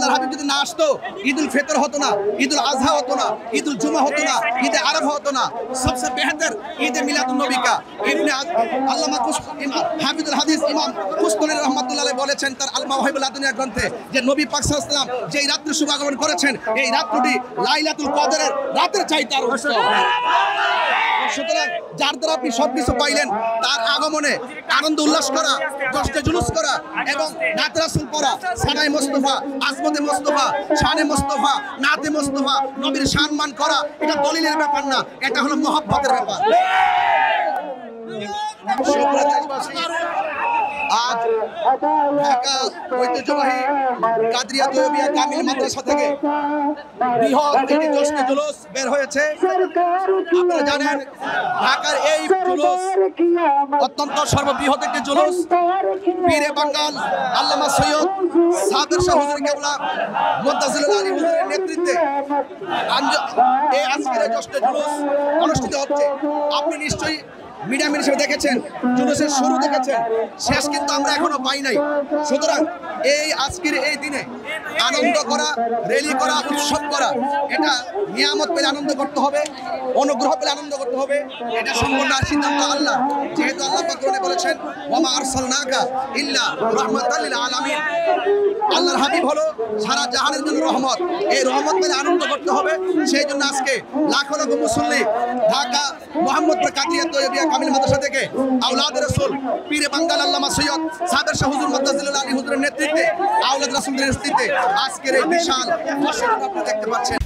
আল্লাহর হাবিব যদি না আসতো ঈদুল ফিতর হতো না, ঈদুল আজহা হতো না, ঈদুল জুমা হতো না, ঈদে আরাফা হতো না। সবচেয়ে বেহতর ঈদে মিলাদুন নবী কা ইবনে আল্লামা হাফিজুল হাদিস ইমাম কুশতুরি রহমাতুল্লাহ আলাইহি বলেছেন তার আল মাওয়াহিবুল লাদুনিয়া গ্রন্থে যে নবী পাক সাল্লাল্লাহু আলাইহি ওয়াসাল্লাম যেই রাত্রে শুভাগমন করেছেন এই রাত্রিটি লাইলাতুল কদরের রাতের চাইতে আরো উত্তম। সুতরাং যার দ্বারা আপনি সবকিছু পাইলেন তার আগমনে আনন্দ উল্লাস করা, জশ্নে জুলুস করা এবং নাতে রাসূল পড়া, সানায়ে মুস্তাফা, আজমতে মুস্তাফা, শানে মুস্তাফা, নাতে মুস্তাফা, নবীর সম্মান করা এটা দলিলের ব্যাপার না, এটা হলো মহব্বতের ব্যাপার। আজ ঢাকা ঐতিহ্যবাহী কাদরিয়া তৈয়বিয়া কামিল মাদ্রাসা থেকে বৃহৎ একটি জশ্নে জুলুস বের হয়েছে। আপনারা জানেন ঢাকার এই জুলুস অত্যন্ত সর্ববৃহৎ একটি জুলুস। পীরে বাঙ্গাল আল্লামা সৈয়দ সাদের শাহ হুজুর কেবলা মুদ্দাসিরুল আলী হুজুরের নেতৃত্বে এই আজকের জশ্নে জুলুস অনুষ্ঠিত হচ্ছে। আপনি নিশ্চয়ই মিডিয়া হিসেবে দেখেছেন, জুলুসের শুরু দেখেছেন, শেষ কিন্তু আমরা এখনো পাই নাই। সুতরাং এই আজকের এই দিনে আনন্দ করা, র্যালি করা, উৎসব করা এটা নিয়ামত পেলে আনন্দ করতে হবে, অনুগ্রহ পেলে আনন্দ করতে হবে, এটা সম্পূর্ণ সিদ্ধান্ত আল্লাহ। যেহেতু আল্লাহ পাক কোরআনে বলেছেন ওয়া মা আরসালনাকা ইল্লা রাহমাতাল লিল আলামিন, আল্লাহর হাবিব হলো সারা জাহানের জন্য রহমত। এই রহমত পেলে আনন্দ করতে হবে। সেই জন্য আজকে লাখো লাখো মুসল্লি ঢাকা মোহাম্মদপুর কাদরিয়া তৈয়বিয়া কামিল মাদ্রাসা থেকে আওলাদ রাসূল পীরে বাঙ্গাল আল্লামা সৈয়দ সাদের শাহ হুজুর মুদ্দাসিরুল আলী হুজুরের নেতৃত্বে, আওলাদ রাসূলের নেতৃত্বে আজকের এই বিশাল দর্শক আপনারা দেখতে পাচ্ছেন।